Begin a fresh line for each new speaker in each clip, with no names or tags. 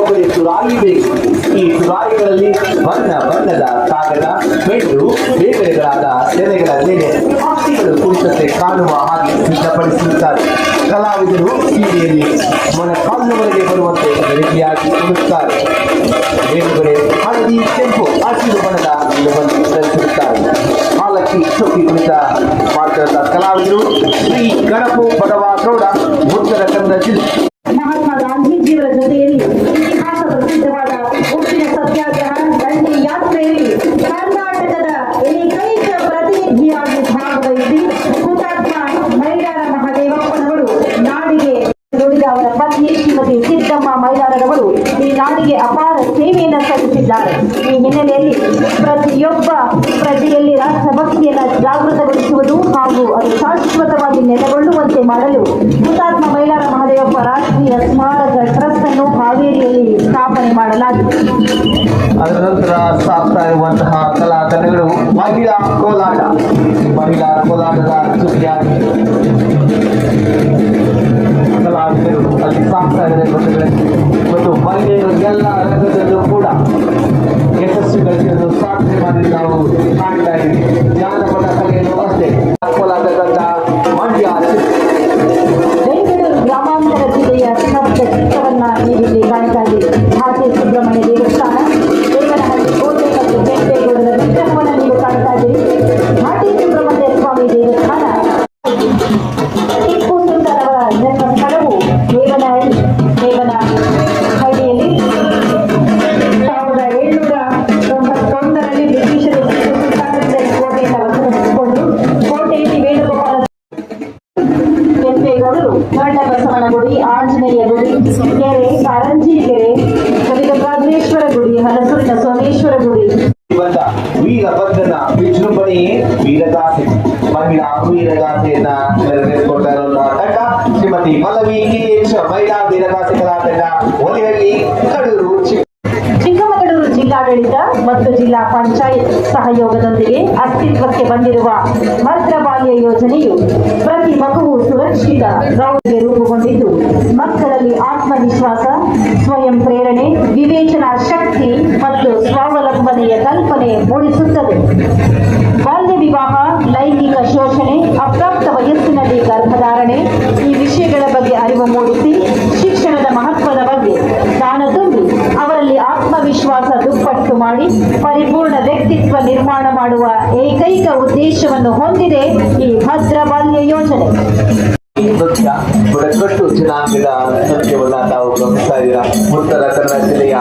ಕೊಬ್ಬರಿ ತುರಾಯಿ ಬೇಕು. ಈ ತುರಾಯಿಗಳಲ್ಲಿ ಬಣ್ಣ ಬಣ್ಣದ ಕಾಗದ, ಬೆಂಡು, ಬೇಕರೆಗಳಾದ ತೆನೆಗಳ ಮೇಲೆ ಹಕ್ಕಿಗಳು ಕುಳಿತಂತೆ ಕಾಣುವ ಹಾಗೆ ಸಿದ್ಧಪಡಿಸಿರುತ್ತಾರೆ. ಕಲಾವಿದರು ಸೀರೆಯಲ್ಲಿ ಮೊಣಕಾಲುವರೆಗೆ ಬರುವಂತೆ ರೆಡಿಯಾಗಿ ಕೊಡುತ್ತಾರೆ. ಬೇರುಗಳೇ ಹಳದಿ, ಕೆಂಪು, ಹಸಿರು ಬಣ್ಣದ ಧರಿಸಿರುತ್ತಾರೆ. ಹಾಲಕ್ಕಿ ಚೌಕಿ ಕುಳಿತ ಮಾತನಾಡಿದ ಕಲಾವಿದರು ಶ್ರೀ ಗಣಪು ಬಡವಾಗೌಡ, ಉತ್ತರ ಕನ್ನಡ ಜಿಲ್ಲೆ.
ಮಹಾತ್ಮ ಗಾಂಧೀಜಿಯವರ ಜೊತೆಯಲ್ಲಿ ಇತಿಹಾಸ ಪ್ರಸಿದ್ಧವಾದ ಉಪ್ಪಿನ ಸತ್ಯಾಗ್ರಹ ದಂಡಿ ಯಾತ್ರೆಯಲ್ಲಿ ಕರ್ನಾಟಕದ ಏಕೈಕ ಪ್ರತಿನಿಧಿಯಾಗಿ ಭಾಗವಹಿಸಿ ಹುತಾತ್ಮ ಮೈಲಾರ ಮಹದೇವಪ್ಪನವರು ನಾಡಿಗೆ ನುಡಿದ ಅವರ ಪತ್ನಿ ಶ್ರೀಮತಿ ಸಿದ್ದಮ್ಮ ಮೈಲಾರರವರು ಈ ನಾಡಿಗೆ ಅಪಾರ ಸೇವೆಯನ್ನು ಸಲ್ಲಿಸಿದ್ದಾರೆ. ಈ ಹಿನ್ನೆಲೆಯಲ್ಲಿ ಪ್ರತಿಯೊಬ್ಬ ಪ್ರಜೆಯಲ್ಲಿ ರಾಷ್ಟ್ರಭಕ್ತಿಯನ್ನು ಜಾಗೃತಗೊಳಿಸುವುದು ಹಾಗೂ ಅದು ಶಾಶ್ವತವಾಗಿ ನೆಲೆಗೊಳ್ಳುವಂತೆ ಮಾಡಲು ಹುತಾತ್ಮ ಮೈಲಾರ ಮಹದೇವಪ್ಪ ರಾಷ್ಟ್ರೀಯ ಸ್ಮಾರಕ ಟ್ರಸ್ಟ್ ಅನ್ನು ಹಾವೇರಿಯಲ್ಲಿ ಸ್ಥಾಪನೆ ಮಾಡಲಾಗಿದೆ.
ಅದರ ನಂತರ ಸಾಗ್ತಾ ಇರುವಂತಹ ಕಲಾ ತಂಡಗಳು ಮಹಿಳಾ ಕೋಲಾಟ. ಮಹಿಳಾ ಕೋಲಾಟದ ಜೊತೆಯಾಗಿ ಕಲಾವಿದರು ಅಲ್ಲಿ ಸಾಗ್ತಾ ಇದೆ ಮತ್ತು ಮಹಿಳೆಯರು ಎಲ್ಲ ರಂಗದಲ್ಲೂ ಕೂಡ ಯಶಸ್ವಿ ಗಳಿಸಿದ್ದು ಸಾಧನೆ ಮಾಡಿ ನಾವು ಕಾಣ್ತಾ ಇದ್ದೀವಿ. ಜಾನಪದ ಕಲೆಯನ್ನು ಅಷ್ಟೇ ಕೋಲಾಟದಂತ ಮಂಡ್ಯ
ಬೆಂಗಳೂರು ಗ್ರಾಮಾಂತರ ಜಿಲ್ಲೆಯ ಸ್ತಬ್ಧ ಚಿತ್ರವನ್ನ ನೀವಿಲ್ಲಿ ಕಾಣ್ತಾ ಇದ್ದೀವಿ. ಹಾಗೆ ಸುಬ್ರಹ್ಮಣ್ಯ ದೇವಸ್ಥಾನ, ದೇವನಹಳ್ಳಿ ಕೋಟೆ ಮತ್ತು ಕೆಂಪೇಗೌಡರ ವಿಗ್ರಹವನ್ನು ನೀವು ಕಾಣ್ತಾ ಇದ್ದೀರಿ. ಹಾಗೆ ಸುಬ್ರಹ್ಮಣ್ಯ ಸ್ವಾಮಿ ದೇವಸ್ಥಾನ, ಟಿಪ್ಪು ಸುಲ್ತಾನ್ ಅವರ ಜನ್ಮ ಸ್ಥಳವು ದೇವನಹಳ್ಳಿಯಲ್ಲಿ 1791ರಲ್ಲಿ ಬ್ರಿಟಿಷರು ಟಿಪ್ಪು ಸುಲ್ತಾನರಿಂದ ಕೋಟೆಯನ್ನು ವಶಪಡಿಸಿಕೊಂಡು ಕೋಟೆಯಲ್ಲಿ ವೇಣುಗೋಪಾಲ ಕೆಂಪೇಗೌಡರು ದೊಡ್ಡ ಬಸವನಗುಡಿ, ಆಂಜನೇಯ ಗುಡಿ, ಕೆರೆ, ಕಾರಂಜಿ ಕೆರೆ, ಕವಿಗಭದ್ರೇಶ್ವರ ಗುಡಿ, ಹಲಸೂರಿನ ಸೋಮೇಶ್ವರ ಗುಡಿ.
ವೀರಭದ್ರನ ವಿಜೃಂಭಣೆಯೇ ವೀರಗಾಸೆ. ಮಹಿಳಾ ವೀರಗಾಸೆಯನ್ನ ನೆರವೇರಿಸಿಕೊಳ್ತಾ ಇರುವಂತಹ ತಂಡ ಶ್ರೀಮತಿ ಪಲ್ಲವಿ KH ಮಹಿಳಾ ವೀರಗಾಸೆ ಕಲಾ ತಂಡ, ಒಲಿಹಳ್ಳಿ, ಕಡೂರು.
ಚಿಕ್ಕಮಗಳೂರು ಜಿಲ್ಲಾಡಳಿತ ಮತ್ತು ಜಿಲ್ಲಾ ಪಂಚಾಯತ್ ಸಹಯೋಗದೊಂದಿಗೆ ಅಸ್ತಿತ್ವಕ್ಕೆ ಬಂದಿರುವ ಭದ್ರ ಬಾಲ್ಯ ಯೋಜನೆಯು ಪ್ರತಿ ಮಗುವು ಸುರಕ್ಷಿತ ರೌಡ್ಗೆ ರೂಪುಗೊಂಡಿದ್ದು ಮಕ್ಕಳಲ್ಲಿ ಆತ್ಮವಿಶ್ವಾಸ, ಸ್ವಯಂ ಪ್ರೇರಣೆ, ವಿವೇಚನಾ ಶಕ್ತಿ ಮತ್ತು ಸ್ವಾವಲಂಬನೆಯ ಕಲ್ಪನೆ ಮೂಡಿಸುತ್ತದೆ. ಬಾಲ್ಯ ವಿವಾಹ, ಲೈಂಗಿಕ ಶೋಷಣೆ, ಅಪ್ರಾಪ್ತ ವಯಸ್ಸಿನಲ್ಲಿ ಗರ್ಭಧಾರಣೆ ಈ ವಿಷಯಗಳ ಬಗ್ಗೆ ಅರಿವು ಮೂಡಿಸಿ ಶಿಕ್ಷಣದ ಮಹತ್ವದ ಬಗ್ಗೆ ಜ್ಞಾನ ತುಂಬಿ ಅವರಲ್ಲಿ ಆತ್ಮವಿಶ್ವಾಸ ದುಪ್ಪಟ್ಟು ಮಾಡಿ ಪರಿಪೂರ್ಣ ವ್ಯಕ್ತಿತ್ವ ನಿರ್ಮಾಣ ಮಾಡುವ ಏಕೈಕ ಉದ್ದೇಶವನ್ನು ಹೊಂದಿದೆ ಈ ಭದ್ರ ಬಾಲ್ಯ ಯೋಜನೆ.
ನೃತ್ಯ ಬುಡಕಟ್ಟು ಜನಾಂಗದ ನೃತ್ಯವನ್ನ ತಾವು ಗಮನಿಸ್ತಾ ಇದ್ದೀರಾ. ಉತ್ತರ ಕನ್ನಡ ಜಿಲ್ಲೆಯ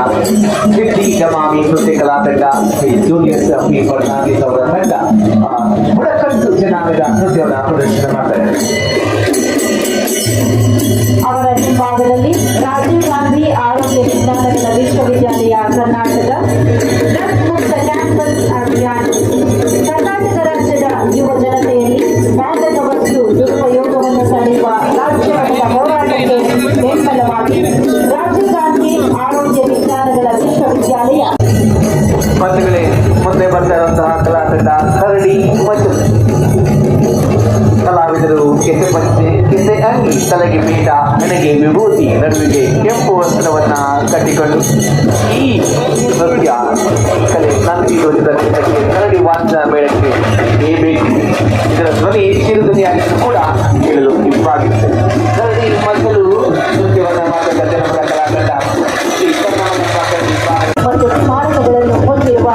ಸಿದ್ದಿ ಜಮಾಮಿ ನೃತ್ಯ ಕಲಾ ತಂಡ, ಶ್ರೀ ಜೂನಿಯರ್ಸ್ P. ಫರ್ನಾಂಡಿಸ್ ಅವರ ತಂಡ ಬುಡಕಟ್ಟು ಜನಾಂಗದ ನೃತ್ಯವನ್ನು ಪ್ರದರ್ಶನ ಮಾಡ್ತಾರೆ.
ಅವರ ಹಿಂಭಾಗದಲ್ಲಿ ರಾಜೀವ್ ಗಾಂಧಿ ಆರೋಗ್ಯ ವಿಜ್ಞಾನಗಳ ವಿಶ್ವವಿದ್ಯಾಲಯ ಕರ್ನಾಟಕ ಡ್ರಗ್ಸ್ ಮುಕ್ತ ಕ್ಯಾಂಪಸ್ ಅಭಿಯಾನ. ಕರ್ನಾಟಕ ರಾಜ್ಯದ ಯುವ ಜನತೆಯಲ್ಲಿ ಮಾದಕ ವಸ್ತು ದುರುಪಯೋಗವನ್ನು ತಡೆಯುವ ರಾಜ್ಯ ಮಟ್ಟದ ಹೋರಾಟಕ್ಕೆ ಬೆಂಬಲವಾಗಿ ರಾಜೀವ್ ಗಾಂಧಿ ಆರೋಗ್ಯ ವಿಜ್ಞಾನಗಳ ವಿಶ್ವವಿದ್ಯಾಲಯ.
ಬಂಧುಗಳೇ, ಮುಂದೆ ಬರ್ತಾ ಇರುವಂತಹ ಕಲಾ ತಂಡ ಕರಡಿ ಮತ್ತು ಕಲಾವಿದರು ಕೆಸೆ ಪಂಚೆ, ಕೆಸೆ ಅಂಗಿ, ತಲೆಗೆ ಪೀಠ, ಹಣೆಗೆ ವಿಭೂತಿ, ನಡುವಿಗೆ ಕೆಂಪು ವಸ್ತ್ರವನ್ನ ಕಟ್ಟಿಕೊಂಡು ಈ ನೃತ್ಯ ಕಲೆ ನಂದಿ ಧ್ವಜದ ಕರಡಿ ವಾದ್ಯ ಮೇಳಕ್ಕೆ ಬೇಕು. ಇದರ ಧ್ವನಿ ಚಿರುಧ್ವನಿಯಾಗಿದ್ದು ಕೂಡ ಕೇಳಲು ಇಬ್ಬಾಗಿರುತ್ತದೆ. ಕರಡಿ ಮೊದಲು ನೃತ್ಯವನ್ನ ಮಾತುಕತೆ ನಮ್ಮ ಕಲಾತಂಡ ಶ್ರೀ
ಮತ್ತು ಸ್ಮಾರಕಗಳನ್ನು ಹೊಂದಿರುವ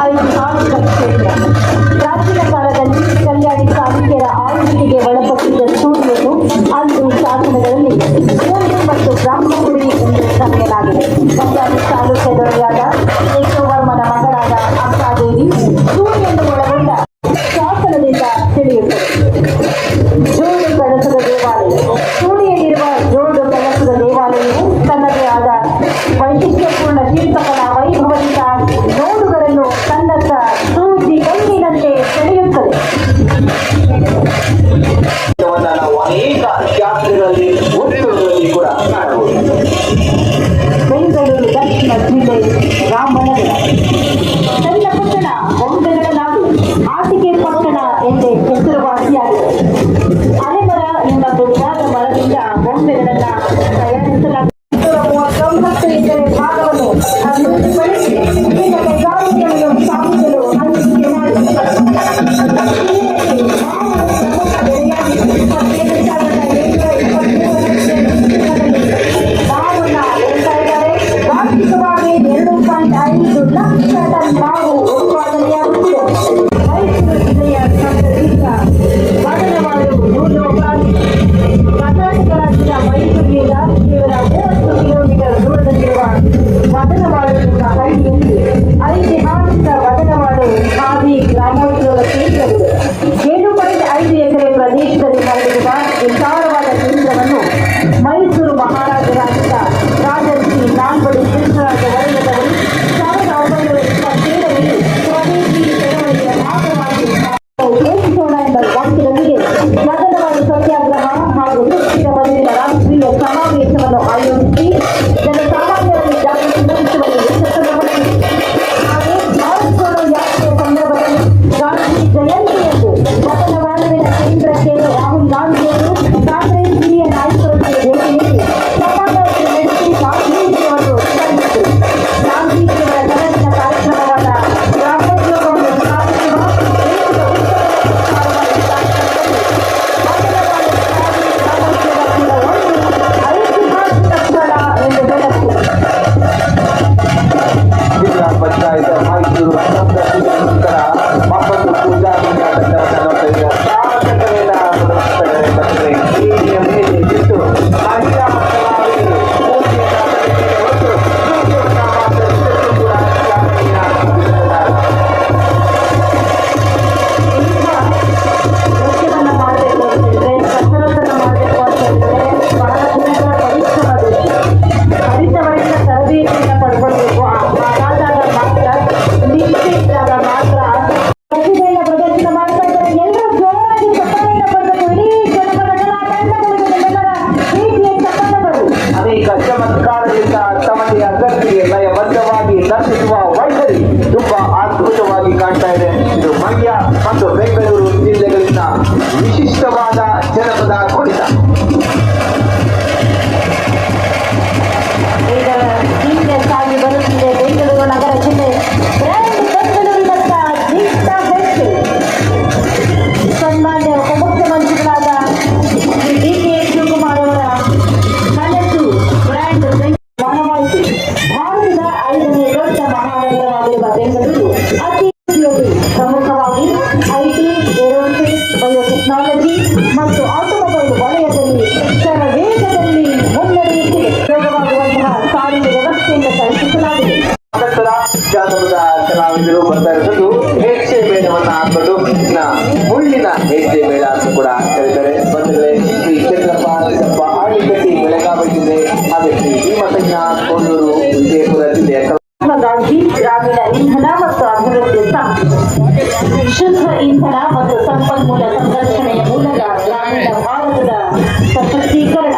ಐತಿಹಾಸಿಕ ಕ್ಷೇತ್ರ. ಪ್ರಾಚೀನ ಕಾಲದಲ್ಲಿ ಕಲ್ಯಾಣಿ ಚಾಲುಕ್ಯರ ಆಳ್ವಿಕೆಗೆ ಒಳಪಟ್ಟಿದ್ದ ಸೂರ್ಯನು ಅಂದು ಶಾಸನಗಳಲ್ಲಿ ಸೂರ್ಯ ಮತ್ತು ಬ್ರಹ್ಮಗುಡಿ ಎಂದು ಕರೆಯಲಾಗಿದೆ. ಕಲ್ಯಾಣಿ ಚಾಲುಕ್ಯ ದೊರೆಯಾದ ಕೇಶವರ್ಮನ ಮಗಳಾದ ಅಕ್ಕಾದೇವಿ ಸೂರ್ಯನು ಒಳಗೊಂಡ ಶಾಸನದಿಂದ ತಿಳಿಯುತ್ತದೆ. ಜೋಡು ಕಳಸದ ದೇವಾಲಯ. ಸೂರ್ಯನಿರುವ ಜೋಡು ಕಳಸದ ದೇವಾಲಯವು ತನ್ನದೇ ಆದ ವೈಶಿಷ್ಟ್ಯಪೂರ್ಣ ಶಿಲ್ಪಕಲಾ ವೈಭವದಿಂದ ನೋಡುಗರನ್ನು ತನ್ನತ್ತ ಸೂಜಿ ಕಣ್ಣಿನಂತೆ ಸೆಳೆಯುತ್ತದೆ.
ನಾವು ಅನೇಕ ಜಾತ್ರೆಗಳಲ್ಲಿ ಉತ್ಸವಗಳಲ್ಲಿ ಕೂಡ ಕಾಣಬಹುದು.
ಬೆಂಗಳೂರು ದಕ್ಷಿಣ ಜಿಲ್ಲೆ ರಾಮನಗರ. ಸಣ್ಣ ಪಟ್ಟಣ, ಗೊಂಬೆಗಳ ನಾಡು, ಆಟಿಕೆ ಪಟ್ಟಣ ಎಂದೇ ಹೆಸರುವಾಸಿಯಾಗಿದೆ. ಅಲೆಮರ ಎಂಬ ದೊಡ್ಡದಾದ ಮರದಿಂದ ಗೊಂಬೆಗಳನ್ನ ತಯಾರಿಸಲಾಗಿದೆ. 1939 ಭಾಗವನ್ನು ಅಭಿವೃದ್ಧಿಪಡಿಸಿ ವಿವಿಧ ಕೈಗಾರಿಕೆಗಳನ್ನು ಸ್ಥಾಪಿಸಲು ಹಂಚಿಕೆ ಮಾಡಿದ್ದಾರೆ. ವಾರ್ಷಿಕವಾಗಿ 2.5 ಲಕ್ಷ ಟನ್ ಮಾವು ಉತ್ಪಾದನೆಯಾಗುತ್ತಿದೆ. ಮೈಸೂರು ಜಿಲ್ಲೆಯ ಸಂತತಿಕ ಬದನವಾಳು ನೂಲೋಪಾದಿ ಕರ್ನಾಟಕ ರಾಜ್ಯದ ಮೈಸೂರಿನಿಂದ ಕೇವಲ 30 ಕಿಲೋಮೀಟರ್ ದೂರದಲ್ಲಿರುವ ಬದನವಾಳು ಹಳ್ಳಿಯಲ್ಲಿ ಐತಿಹಾಸಿಕ ಬದನವಾಳು ಖಾದಿ ಗ್ರಾಮೋದ್ಯೋಗ ಕೇಂದ್ರವಿದೆ. 7.5 ಎಕರೆ ಪ್ರದೇಶದಲ್ಲಿ ಹರಡಿರುವ ವಿಶಾಲವಾದ ಕೇಂದ್ರವನ್ನು ಮೈಸೂರು ಮಹಾರಾಜರಾಗಿದ್ದ ರಾಜರ್ಷಿ ನಾಲ್ವಡಿ ಕೃಷ್ಣರಾಜ ಒಡೆಯರವರು 1927ರಲ್ಲಿ ಸ್ವದೇಶಿ ಚಳವಳಿಯ ಭಾಗವಾಗಿ ಘೋಷಿಸೋಣ ಎಂಬ ವಾಕ್ಯದೊಂದಿಗೆ ಬದನವಾಳು ಸತ್ಯಾಗ್ರಹ ಹಾಗೂ ಸುಸ್ಥಿರ ಬದುಕಿನ ರಾಷ್ಟ್ರೀಯ ಸಮಾವೇಶವನ್ನು ಆಯೋಜಿಸಿ ಜನಸಾಮಾನ್ಯರಲ್ಲಿ ಜಾಗೃತಿ ಮೂಡಿಸುವಲ್ಲಿ ಯಶಸ್ಸನ್ನು ಹಾಗೂ ಭಾರತ್ ಜೋಡೋ ಯಾತ್ರೆಯ ಸಂದರ್ಭದಲ್ಲಿ ಗಾಂಧಿ ಜಯಂತಿಯಂದು ಬದನವಾಳುವಿನ ಕೇಂದ್ರಕ್ಕೆ ರಾಹುಲ್ ಗಾಂಧಿಯವರು ಕಾಂಗ್ರೆಸ್ ಹಿರಿಯ ನಾಯಕರೊಂದಿಗೆ ಭೇಟಿ ನೀಡಿ ಸಮಾವೇಶ ನಡೆಸಿ ಗಾಂಧೀಜಿಯವರು ಸ್ಮರಿಸಿದರು. ಗಾಂಧೀಜಿಯವರ ಕನಸಿನ ಕಾರ್ಯಕ್ರಮವಾದ ಗ್ರಾಮೋದ್ಯೋಗವನ್ನು ಸ್ಥಾಪಿಸುವ ದೇಶದ ಉತ್ತಮ ಐತಿಹಾಸಿಕ ಸ್ಥಳ ಎಂದು ಬೆಳಕಿದೆ.
ಜಿಲ್ಲಾ ಪಂಚಾಯತ್ ಮೈಸೂರು ಸಂಘಟನೆ ನಂತರ ಮಕ್ಕಳು ಪೂಜಾ
ನೃತ್ಯವನ್ನು ಮಾಡಬೇಕು ಅಂತಂದ್ರೆ ಕಸರತ್ತನ್ನು ಮಾಡಬೇಕು ಅಂತಂದ್ರೆ ಬಹಳ ದಿನಗಳ ಪರಿಶ್ರಮ ಬೇಕು. ಹರಿತವರಿಂದ ತರಬೇತಿಯನ್ನು ಪಡ್ಕೊಳ್ಬೇಕು. ಹಾಗಾದಾಗ ಮಾತ್ರ ನಿರೀಕ್ಷೆ ಇದ್ದಾಗ ಮಾತ್ರ ಪ್ರತಿಭೆಯನ್ನು ಪ್ರದರ್ಶನ ಮಾಡ್ತಾ ಇದ್ದಾರೆ. ಎಲ್ಲರೂ ಜೋರಾಗಿ ಚಪ್ಪಾಳೆಯನ್ನು ಬರಬೇಕು. ಇಡೀ ಜನಪದಗಳ ತಂಡಗಳಿಗೆ ನಿಮ್ಮೆಲ್ಲರ ಪ್ರೀತಿಯ ಚಪ್ಪಾಳೆಗಳು.
ಅನೇಕ ಚಮತ್ಕಾರದಿಂದ ತಮಗೆ ಅಗತ್ಯಕ್ಕೆ ಲಯಬದ್ಧವಾಗಿ ನರ್ತಿಸುವ ವೈಖರಿ ತುಂಬಾ ಅದ್ಭುತವಾಗಿ ಕಾಣ್ತಾ ಇದೆ. ಇದು ಮಂಡ್ಯ ಮತ್ತು ಬೆಂಗಳೂರು ಜಿಲ್ಲೆಗಳಿಂದ ವಿಶಿಷ್ಟವಾದ ಜನಪದ ಕುಣಿತ.
ಈಗ ಸೀರಿಯಸ್ ಆಗಿ ಬರುತ್ತಿದೆ ಬೆಂಗಳೂರು ನಗರ ಜಿಲ್ಲೆ ಬ್ರ್ಯಾಂಡ್ ಬೆಂಗಳೂರಿನತ್ತ ದಿಟ್ಟ ಹೆಜ್ಜೆ. ಸನ್ಮಾನ್ಯ ಉಪಮುಖ್ಯಮಂತ್ರಿಗಳಾದ ಶ್ರೀ ಡಿ.ಕೆ. ಶಿವಕುಮಾರ್ ಅವರ ಕನಸು ಬ್ರ್ಯಾಂಡ್ ಮಾನವಾಯಿತು. ಭಾರತದ 5ನೇ ದೊಡ್ಡ ಮಹಾನಗರವಾಗಿರುವ ಬೆಂಗಳೂರು ಅತಿ ಹೆಚ್ಚಿನಲ್ಲಿ ಪ್ರಮುಖವಾಗಿ ಐಟಿ, ಏರೋಸ್ಪೇಸ್, ಬಯೋಟೆಕ್ನಾಲಜಿ ಮತ್ತು ಆಟೋಮೊಬೈಲ್ ವಲಯದಲ್ಲಿ ಶರವೇಗದಲ್ಲಿ ಮುನ್ನಡೆಯುತ್ತಿದೆ. ಯೋಗವಾಗುವಂತಹ ಸಾರಿಗೆ ವ್ಯವಸ್ಥೆಯನ್ನು ಕಲ್ಪಿಸಲಾಗಿದೆ.
ನಂತರ ಜಾನಪದ ಕಲಾವಿದರು ಬರ್ತಾ ಇರೋದು ಹೆಜ್ಜೆ ಮೇಳವನ್ನ ಹಾಕೊಂಡು ಮುಳ್ಳಿನ ಹೆಜ್ಜೆ ಮೇಳ ಅಂತ ಕೂಡ ಕರೀತಾರೆ. ಬಂಧುಗಳೇ, ಶ್ರೀ ಚಂದ್ರಪ್ಪ ಸಿದ್ದಪ್ಪ ಆಳಿಕಟ್ಟಿ ಬೆಳಗಾವಿ ಜಿಲ್ಲೆ ಹಾಗೆ ಶ್ರೀ ಭೀಮಸಂಜ್ಞ ಕೋಡೂರು ವಿಜಯಪುರ ಜಿಲ್ಲೆಯ
ಗಾಂಧಿ ಗ್ರಾಮೀಣ ಇಂಧನ ಮತ್ತು ಅಭಿವೃದ್ಧಿ ಶುದ್ಧ ಇಂಧನ ಮತ್ತು ಸಂಪನ್ಮೂಲ ಸಂರಕ್ಷಣೆಯ ಮೂಲಕ ಗ್ರಾಮೀಣ ಭಾರತದ ಸಶಕ್ತೀಕರಣ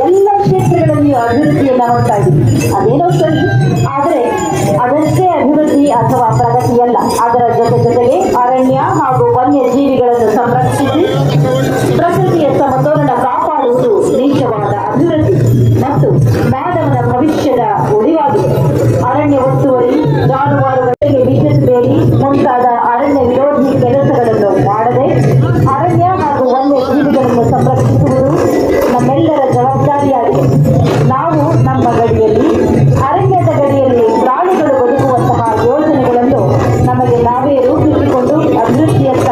ಎಲ್ಲ ಕ್ಷೇತ್ರಗಳಲ್ಲಿಯೂ ಅಭಿವೃದ್ಧಿಯನ್ನು ಹೊಂದಾಗಿದೆ. ಅದೇನೋ ಸರಿ, ಆದರೆ ಅದಷ್ಟೇ ಅಭಿವೃದ್ಧಿ ಅಥವಾ ಪ್ರಗತಿಯಲ್ಲ. ಅದರ ಜೊತೆಗೆ ಅರಣ್ಯ ಹಾಗೂ ವನ್ಯಜೀವಿಗಳನ್ನು ಸಂರಕ್ಷಿಸಿ ಪ್ರಕೃತಿಯ ಸಮತೋಲನ ಕಾಪಾಡುವುದು ನಿಜವಾದ ಅಭಿವೃದ್ಧಿ ಮತ್ತು ಮಾನವನ ಭವಿಷ್ಯದ ಉಳಿವಾಗಿದೆ. ಅರಣ್ಯ ಒತ್ತುವರಿ, ಜಾನುವಾರುಗಳಿಗೆ ವಿದ್ಯುತ್ ಬೇಲಿ ಮುಂತಾದ ಅರಣ್ಯ ವಿರೋಧಿ ಕೆಲಸಗಳನ್ನು ಮಾಡದೆ ಅರಣ್ಯ ಹಾಗೂ ವನ್ಯಜೀವಿಗಳನ್ನು ಸಂರಕ್ಷಿಸುವುದು ನಮ್ಮೆಲ್ಲರ ಜವಾಬ್ದಾರಿಯಾಗಿದೆ. ನಾವು ನಮ್ಮ ಗಡಿಯಲ್ಲಿ, ಅರಣ್ಯದ ಗಡಿಯಲ್ಲಿ ಪ್ರಾಣಿಗಳು ಬದುಕುವಂತಹ ಯೋಜನೆಗಳನ್ನು ನಮಗೆ ನಾವೇ ರೂಪಿಸಿಕೊಂಡು ಅಭಿವೃದ್ಧಿಯತ್ತ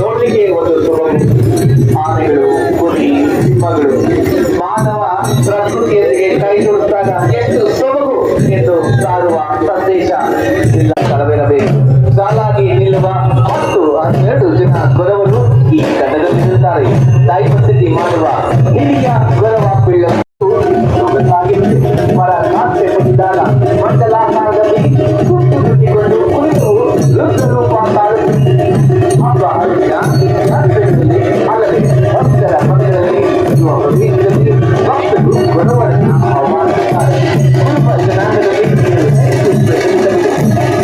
ನೋಡ್ಲಿಕ್ಕೆ ಒಂದು ಸೊಬಗು. ಆನೆಗಳು, ಕುರಿ, ಸಿಂಹಗಳು ಮಾನವ ಪ್ರಕೃತಿಯೊಂದಿಗೆ ಕೈ ಜೋಡಿಸಿದಾಗ ಎಷ್ಟು ಸೊಬಗು ಎಂದು ಸಾರುವ ಸಂದೇಶ ಇಲ್ಲ ಕಳವಿರಬೇಕು. ಸಾಲಾಗಿ ನಿಲ್ಲುವ 10-12 ಜನ ಗೊರವರು ಈ ತಂಡದಲ್ಲಿರುತ್ತಾರೆ. ತಾಯಿ ಪದ್ಧತಿ ಮಾಡುವ ಹಿರಿಯ ಗೊರವ ಪಿಳ್ಳ ಮರ ನಾಟ್ಯ ಹೊಂದಿದಾಗ ಮಂಡಲಾಕಾರದಲ್ಲಿ ಸುತ್ತಿಕೊಂಡು ಕುಳಿತು ವೃದ್ಧ ರೂಪ ತಾಳುತ್ತಿದೆ. ಹಬ್ಬ ಹರಿಯ ನರ್ಸರಿಯಲ್ಲಿ ಅಲ್ಲದೆ ಭಕ್ತರ ಮನೆಗಳಲ್ಲಿ ಇರುವ ಪ್ರದೇಶದಲ್ಲಿ ಭಕ್ತರು ಗೊರವರನ್ನ ಆಹ್ವಾನಿಸುತ್ತಾರೆ. ಕುರುಬ ಜನಾಂಗದಲ್ಲಿ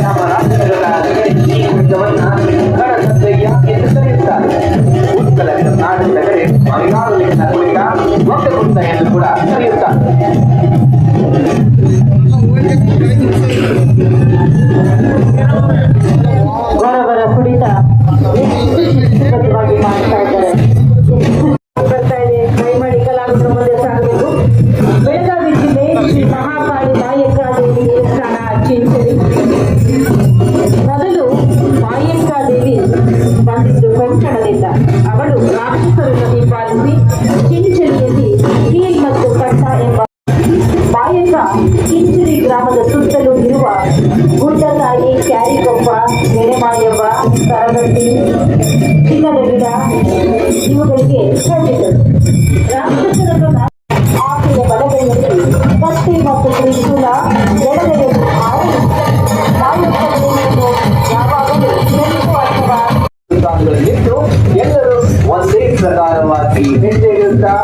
ನಮ್ಮ ರಾಜ್ಯಗಳ ಈ ಕುರಿತವನ್ನ ಕರಸಂದಯ್ಯ ಎಂದು ಕರೆಯುತ್ತಾರೆ. ಉತ್ತರ ಕರ್ನಾಟಕದ ಕಡೆ ಮಲೆನಾಡು
ಕಿಂಚಿರಿ ಗ್ರಾಮದ ಸುತ್ತಲೂ ಇರುವ ಗುಡ್ಡತಾಯಿ, ಕ್ಯಾರಿಕೊಪ್ಪ, ಎಡೆಮಾಯವ್ವ, ಸರಗಟ್ಟಿ, ಚಿನ್ನದ ಗಿಡ ಇವುಗಳಿಗೆ ಹೋಗಿದ್ದರು. ರಾಕ್ಷಸರನ್ನು ಆಕೆಯ ಬಲಗೈಯಲ್ಲಿ ಕತ್ತಿ ಮತ್ತು ತ್ರಿಶೂಲ, ಎಡಗೈಯಲ್ಲಿ ವಾಯುಪಡೆಯನ್ನು ಯಾವಾಗಲೂ ನೆನಪು ಅಥವಾ
ಸ್ಥಾನಗಳಲ್ಲಿದ್ದು ಎಲ್ಲರೂ ಒಂದೇ ಪ್ರಕಾರವಾಗಿ ಹೆಜ್ಜೆ ಇಡುತ್ತಾ,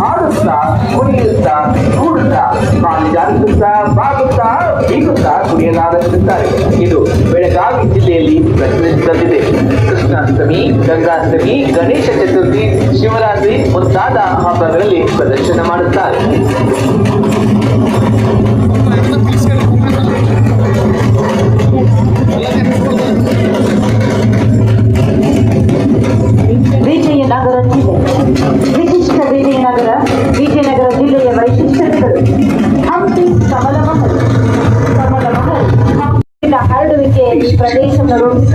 ಆಡುತ್ತಾ, ಕುಣಿಯುತ್ತಾ, ಕೂಡುತ್ತಾ, ಕಾಲು ಜಾರಿಸುತ್ತಾ, ಬಾಗುತ್ತಾ, ಬೀಗುತ್ತಾ ಕುಣಿಯಲಾರಂಭಿಸುತ್ತಾರೆ. ಇದು ಬೆಳಗಾವಿ ಜಿಲ್ಲೆಯಲ್ಲಿ ಪ್ರಚಲಿತದಲ್ಲಿದೆ. ಕೃಷ್ಣಾಷ್ಟಮಿ, ಗಂಗಾಷ್ಟಮಿ, ಗಣೇಶ ಚತುರ್ಥಿ, ಶಿವರಾತ್ರಿ ಮುಂತಾದ ಹಬ್ಬಗಳಲ್ಲಿ ಪ್ರದರ್ಶನ ಮಾಡುತ್ತಾರೆ.
ವಿಜಯನಗರ ಜಿಲ್ಲೆ ವಿಶಿಷ್ಟ ವಿಜಯನಗರ ಜಿಲ್ಲೆಯ ವೈಶಿಷ್ಟ್ಯತೆಗಳು. ಹಂಪಿ ಕಮಲಮಹಲ್ ಹರಡುವಿಕೆಯಲ್ಲಿ ಪ್ರದೇಶವನ್ನು ರೂಪಿಸಿ